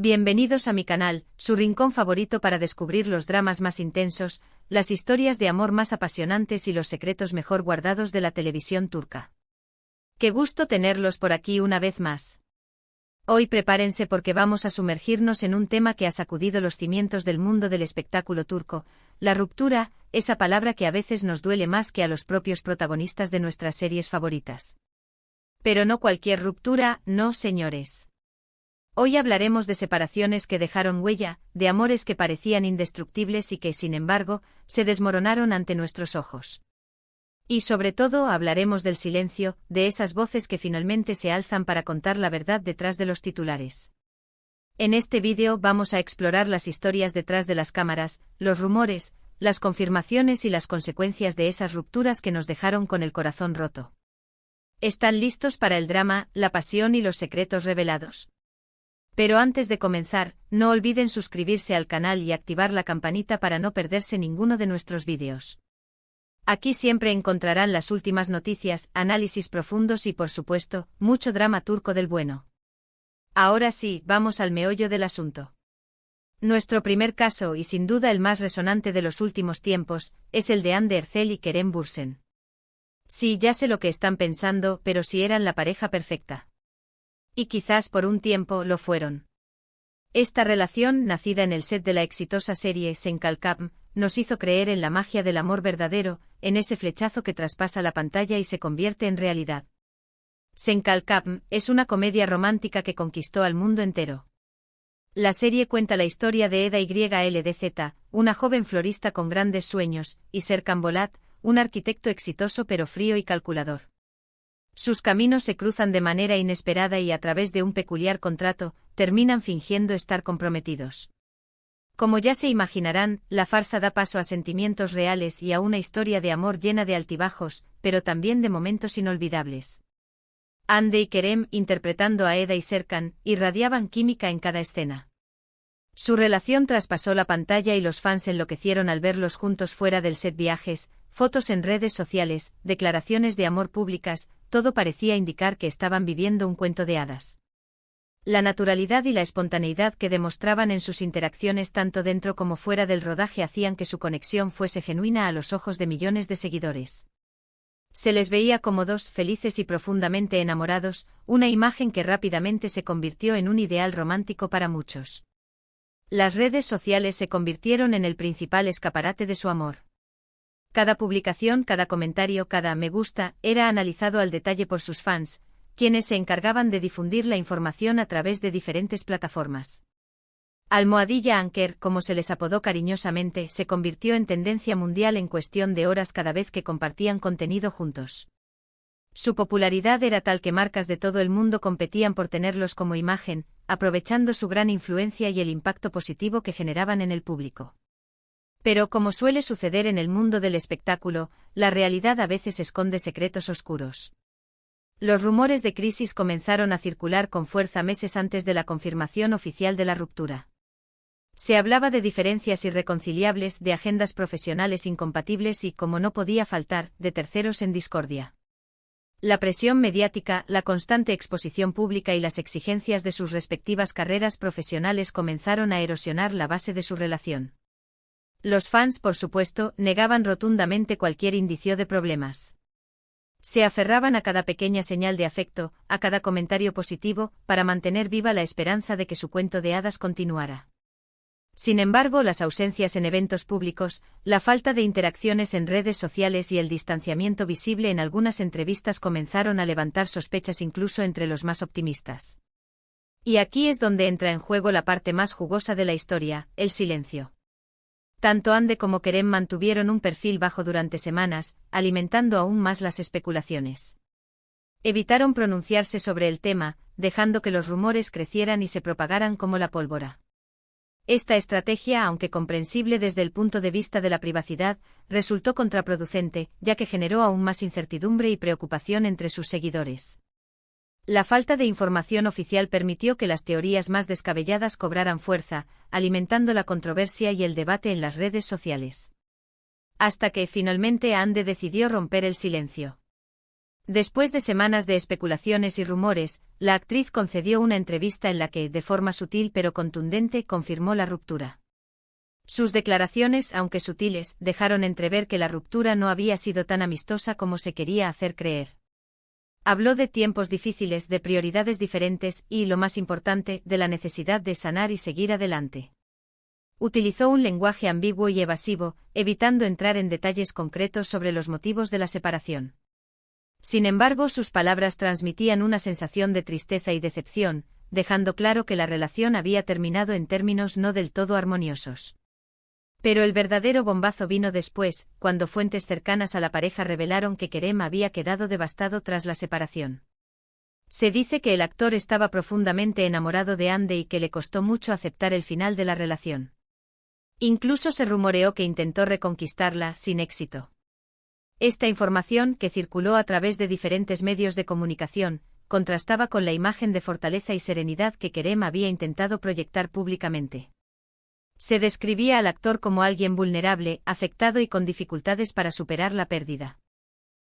Bienvenidos a mi canal, su rincón favorito para descubrir los dramas más intensos, las historias de amor más apasionantes y los secretos mejor guardados de la televisión turca. Qué gusto tenerlos por aquí una vez más. Hoy prepárense porque vamos a sumergirnos en un tema que ha sacudido los cimientos del mundo del espectáculo turco, la ruptura, esa palabra que a veces nos duele más que a los propios protagonistas de nuestras series favoritas. Pero no cualquier ruptura, no señores. Hoy hablaremos de separaciones que dejaron huella, de amores que parecían indestructibles y que, sin embargo, se desmoronaron ante nuestros ojos. Y sobre todo hablaremos del silencio, de esas voces que finalmente se alzan para contar la verdad detrás de los titulares. En este vídeo vamos a explorar las historias detrás de las cámaras, los rumores, las confirmaciones y las consecuencias de esas rupturas que nos dejaron con el corazón roto. ¿Están listos para el drama, la pasión y los secretos revelados? Pero antes de comenzar, no olviden suscribirse al canal y activar la campanita para no perderse ninguno de nuestros vídeos. Aquí siempre encontrarán las últimas noticias, análisis profundos y por supuesto, mucho drama turco del bueno. Ahora sí, vamos al meollo del asunto. Nuestro primer caso, y sin duda el más resonante de los últimos tiempos, es el de Hande Erçel y Kerem Bürsin. Sí, ya sé lo que están pensando, pero si eran la pareja perfecta. Y quizás por un tiempo lo fueron. Esta relación, nacida en el set de la exitosa serie Sen Kalkam, nos hizo creer en la magia del amor verdadero, en ese flechazo que traspasa la pantalla y se convierte en realidad. Sen Kalkam es una comedia romántica que conquistó al mundo entero. La serie cuenta la historia de Eda Yldz, una joven florista con grandes sueños, y Serkan Bolat, un arquitecto exitoso pero frío y calculador. Sus caminos se cruzan de manera inesperada y a través de un peculiar contrato, terminan fingiendo estar comprometidos. Como ya se imaginarán, la farsa da paso a sentimientos reales y a una historia de amor llena de altibajos, pero también de momentos inolvidables. Hande y Kerem, interpretando a Eda y Serkan, irradiaban química en cada escena. Su relación traspasó la pantalla y los fans enloquecieron al verlos juntos fuera del set. Viajes, fotos en redes sociales, declaraciones de amor públicas, todo parecía indicar que estaban viviendo un cuento de hadas. La naturalidad y la espontaneidad que demostraban en sus interacciones tanto dentro como fuera del rodaje hacían que su conexión fuese genuina a los ojos de millones de seguidores. Se les veía cómodos, felices y profundamente enamorados, una imagen que rápidamente se convirtió en un ideal romántico para muchos. Las redes sociales se convirtieron en el principal escaparate de su amor. Cada publicación, cada comentario, cada me gusta, era analizado al detalle por sus fans, quienes se encargaban de difundir la información a través de diferentes plataformas. Almohadilla Anker, como se les apodó cariñosamente, se convirtió en tendencia mundial en cuestión de horas cada vez que compartían contenido juntos. Su popularidad era tal que marcas de todo el mundo competían por tenerlos como imagen, aprovechando su gran influencia y el impacto positivo que generaban en el público. Pero como suele suceder en el mundo del espectáculo, la realidad a veces esconde secretos oscuros. Los rumores de crisis comenzaron a circular con fuerza meses antes de la confirmación oficial de la ruptura. Se hablaba de diferencias irreconciliables, de agendas profesionales incompatibles y, como no podía faltar, de terceros en discordia. La presión mediática, la constante exposición pública y las exigencias de sus respectivas carreras profesionales comenzaron a erosionar la base de su relación. Los fans, por supuesto, negaban rotundamente cualquier indicio de problemas. Se aferraban a cada pequeña señal de afecto, a cada comentario positivo, para mantener viva la esperanza de que su cuento de hadas continuara. Sin embargo, las ausencias en eventos públicos, la falta de interacciones en redes sociales y el distanciamiento visible en algunas entrevistas comenzaron a levantar sospechas incluso entre los más optimistas. Y aquí es donde entra en juego la parte más jugosa de la historia, el silencio. Tanto Hande como Kerem mantuvieron un perfil bajo durante semanas, alimentando aún más las especulaciones. Evitaron pronunciarse sobre el tema, dejando que los rumores crecieran y se propagaran como la pólvora. Esta estrategia, aunque comprensible desde el punto de vista de la privacidad, resultó contraproducente, ya que generó aún más incertidumbre y preocupación entre sus seguidores. La falta de información oficial permitió que las teorías más descabelladas cobraran fuerza, alimentando la controversia y el debate en las redes sociales. Hasta que, finalmente, Hande decidió romper el silencio. Después de semanas de especulaciones y rumores, la actriz concedió una entrevista en la que, de forma sutil pero contundente, confirmó la ruptura. Sus declaraciones, aunque sutiles, dejaron entrever que la ruptura no había sido tan amistosa como se quería hacer creer. Habló de tiempos difíciles, de prioridades diferentes y, lo más importante, de la necesidad de sanar y seguir adelante. Utilizó un lenguaje ambiguo y evasivo, evitando entrar en detalles concretos sobre los motivos de la separación. Sin embargo, sus palabras transmitían una sensación de tristeza y decepción, dejando claro que la relación había terminado en términos no del todo armoniosos. Pero el verdadero bombazo vino después, cuando fuentes cercanas a la pareja revelaron que Kerem había quedado devastado tras la separación. Se dice que el actor estaba profundamente enamorado de Hande y que le costó mucho aceptar el final de la relación. Incluso se rumoreó que intentó reconquistarla, sin éxito. Esta información, que circuló a través de diferentes medios de comunicación, contrastaba con la imagen de fortaleza y serenidad que Kerem había intentado proyectar públicamente. Se describía al actor como alguien vulnerable, afectado y con dificultades para superar la pérdida.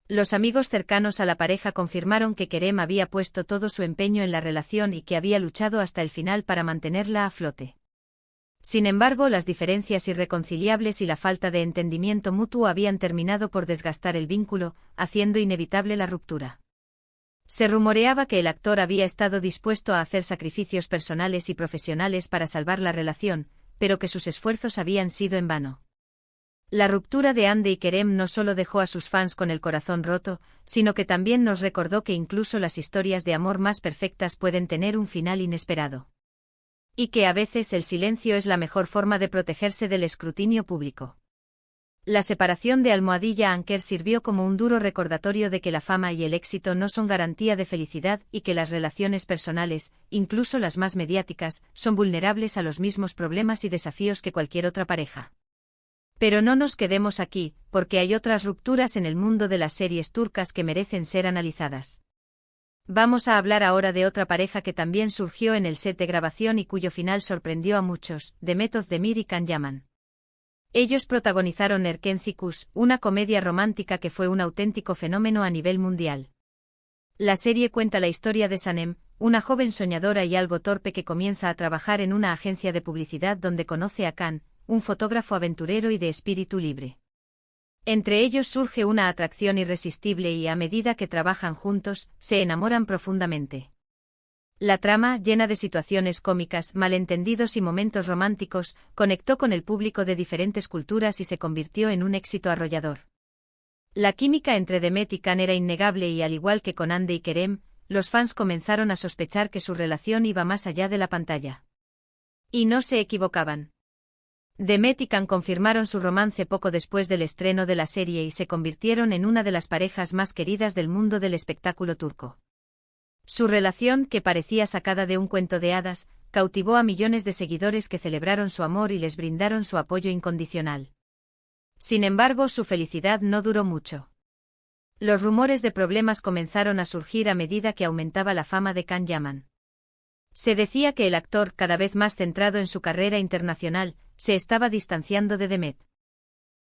Los amigos cercanos a la pareja confirmaron que Kerem había puesto todo su empeño en la relación y que había luchado hasta el final para mantenerla a flote. Sin embargo, las diferencias irreconciliables y la falta de entendimiento mutuo habían terminado por desgastar el vínculo, haciendo inevitable la ruptura. Se rumoreaba que el actor había estado dispuesto a hacer sacrificios personales y profesionales para salvar la relación, pero que sus esfuerzos habían sido en vano. La ruptura de Hande y Kerem no solo dejó a sus fans con el corazón roto, sino que también nos recordó que incluso las historias de amor más perfectas pueden tener un final inesperado. Y que a veces el silencio es la mejor forma de protegerse del escrutinio público. La separación de Almohadilla Anker sirvió como un duro recordatorio de que la fama y el éxito no son garantía de felicidad y que las relaciones personales, incluso las más mediáticas, son vulnerables a los mismos problemas y desafíos que cualquier otra pareja. Pero no nos quedemos aquí, porque hay otras rupturas en el mundo de las series turcas que merecen ser analizadas. Vamos a hablar ahora de otra pareja que también surgió en el set de grabación y cuyo final sorprendió a muchos, Demet Özdemir y Can Yaman. Ellos protagonizaron Erkencikus, una comedia romántica que fue un auténtico fenómeno a nivel mundial. La serie cuenta la historia de Sanem, una joven soñadora y algo torpe que comienza a trabajar en una agencia de publicidad donde conoce a Can, un fotógrafo aventurero y de espíritu libre. Entre ellos surge una atracción irresistible y, a medida que trabajan juntos, se enamoran profundamente. La trama, llena de situaciones cómicas, malentendidos y momentos románticos, conectó con el público de diferentes culturas y se convirtió en un éxito arrollador. La química entre Demet y Can era innegable y, al igual que con Hande y Kerem, los fans comenzaron a sospechar que su relación iba más allá de la pantalla. Y no se equivocaban. Demet y Can confirmaron su romance poco después del estreno de la serie y se convirtieron en una de las parejas más queridas del mundo del espectáculo turco. Su relación, que parecía sacada de un cuento de hadas, cautivó a millones de seguidores que celebraron su amor y les brindaron su apoyo incondicional. Sin embargo, su felicidad no duró mucho. Los rumores de problemas comenzaron a surgir a medida que aumentaba la fama de Can Yaman. Se decía que el actor, cada vez más centrado en su carrera internacional, se estaba distanciando de Demet.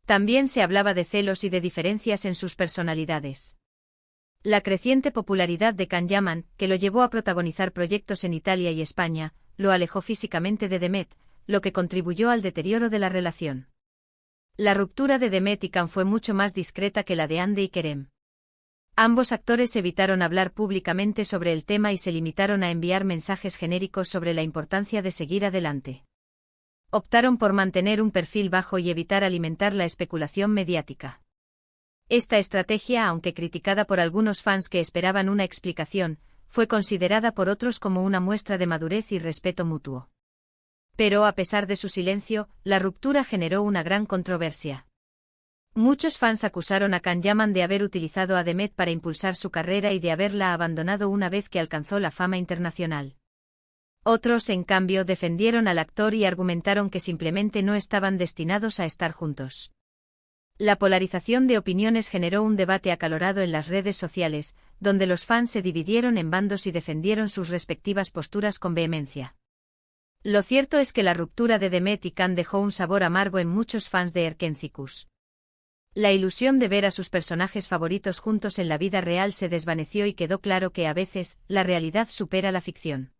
También se hablaba de celos y de diferencias en sus personalidades. La creciente popularidad de Can Yaman, que lo llevó a protagonizar proyectos en Italia y España, lo alejó físicamente de Demet, lo que contribuyó al deterioro de la relación. La ruptura de Demet y Can fue mucho más discreta que la de Hande y Kerem. Ambos actores evitaron hablar públicamente sobre el tema y se limitaron a enviar mensajes genéricos sobre la importancia de seguir adelante. Optaron por mantener un perfil bajo y evitar alimentar la especulación mediática. Esta estrategia, aunque criticada por algunos fans que esperaban una explicación, fue considerada por otros como una muestra de madurez y respeto mutuo. Pero a pesar de su silencio, la ruptura generó una gran controversia. Muchos fans acusaron a Can Yaman de haber utilizado a Demet para impulsar su carrera y de haberla abandonado una vez que alcanzó la fama internacional. Otros, en cambio, defendieron al actor y argumentaron que simplemente no estaban destinados a estar juntos. La polarización de opiniones generó un debate acalorado en las redes sociales, donde los fans se dividieron en bandos y defendieron sus respectivas posturas con vehemencia. Lo cierto es que la ruptura de Demet y Can dejó un sabor amargo en muchos fans de Erkencikus. La ilusión de ver a sus personajes favoritos juntos en la vida real se desvaneció y quedó claro que a veces, la realidad supera la ficción.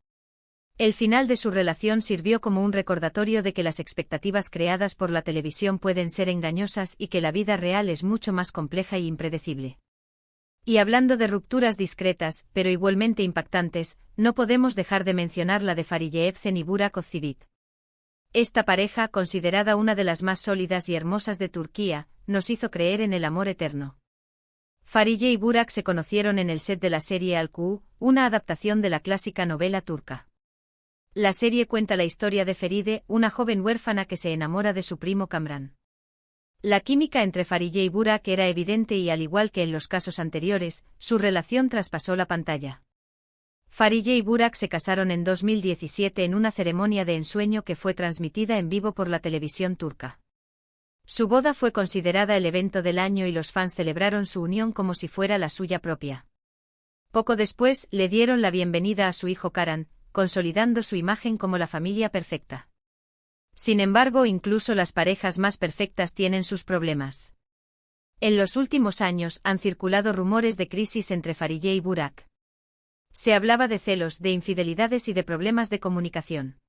El final de su relación sirvió como un recordatorio de que las expectativas creadas por la televisión pueden ser engañosas y que la vida real es mucho más compleja y impredecible. Y hablando de rupturas discretas, pero igualmente impactantes, no podemos dejar de mencionar la de Fariye Evcen y Burak Özçivit. Esta pareja, considerada una de las más sólidas y hermosas de Turquía, nos hizo creer en el amor eterno. Fariye y Burak se conocieron en el set de la serie Al-Ku, una adaptación de la clásica novela turca. La serie cuenta la historia de Feride, una joven huérfana que se enamora de su primo Kamran. La química entre Fariye y Burak era evidente y, al igual que en los casos anteriores, su relación traspasó la pantalla. Fariye y Burak se casaron en 2017 en una ceremonia de ensueño que fue transmitida en vivo por la televisión turca. Su boda fue considerada el evento del año y los fans celebraron su unión como si fuera la suya propia. Poco después, le dieron la bienvenida a su hijo Karan, consolidando su imagen como la familia perfecta. Sin embargo, incluso las parejas más perfectas tienen sus problemas. En los últimos años han circulado rumores de crisis entre Fariye y Burak. Se hablaba de celos, de infidelidades y de problemas de comunicación.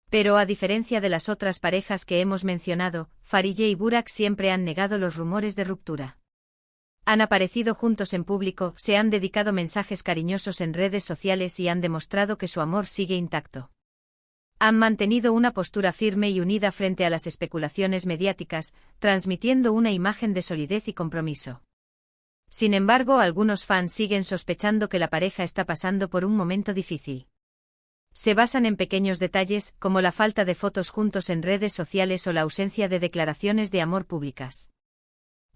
Pero a diferencia de las otras parejas que hemos mencionado, Fariye y Burak siempre han negado los rumores de ruptura. Han aparecido juntos en público, se han dedicado mensajes cariñosos en redes sociales y han demostrado que su amor sigue intacto. Han mantenido una postura firme y unida frente a las especulaciones mediáticas, transmitiendo una imagen de solidez y compromiso. Sin embargo, algunos fans siguen sospechando que la pareja está pasando por un momento difícil. Se basan en pequeños detalles, como la falta de fotos juntos en redes sociales o la ausencia de declaraciones de amor públicas.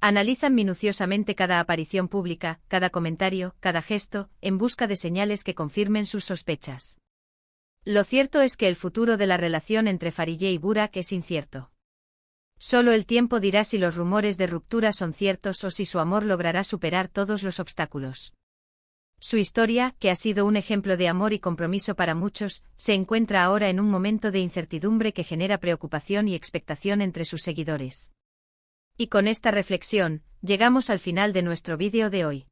Analizan minuciosamente cada aparición pública, cada comentario, cada gesto, en busca de señales que confirmen sus sospechas. Lo cierto es que el futuro de la relación entre Fariye y Burak es incierto. Solo el tiempo dirá si los rumores de ruptura son ciertos o si su amor logrará superar todos los obstáculos. Su historia, que ha sido un ejemplo de amor y compromiso para muchos, se encuentra ahora en un momento de incertidumbre que genera preocupación y expectación entre sus seguidores. Y con esta reflexión, llegamos al final de nuestro vídeo de hoy.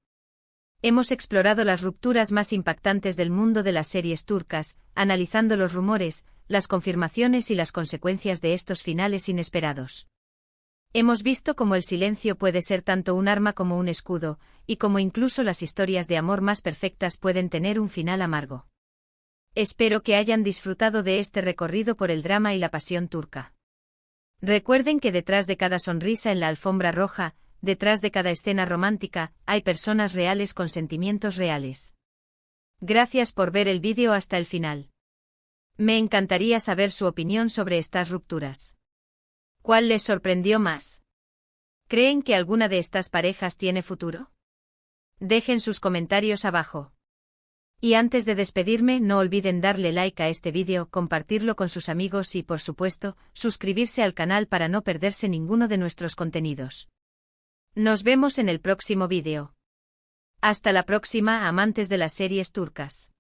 Hemos explorado las rupturas más impactantes del mundo de las series turcas, analizando los rumores, las confirmaciones y las consecuencias de estos finales inesperados. Hemos visto cómo el silencio puede ser tanto un arma como un escudo, y cómo incluso las historias de amor más perfectas pueden tener un final amargo. Espero que hayan disfrutado de este recorrido por el drama y la pasión turca. Recuerden que detrás de cada sonrisa en la alfombra roja, detrás de cada escena romántica, hay personas reales con sentimientos reales. Gracias por ver el vídeo hasta el final. Me encantaría saber su opinión sobre estas rupturas. ¿Cuál les sorprendió más? ¿Creen que alguna de estas parejas tiene futuro? Dejen sus comentarios abajo. Y antes de despedirme, no olviden darle like a este vídeo, compartirlo con sus amigos y, por supuesto, suscribirse al canal para no perderse ninguno de nuestros contenidos. Nos vemos en el próximo vídeo. Hasta la próxima, amantes de las series turcas.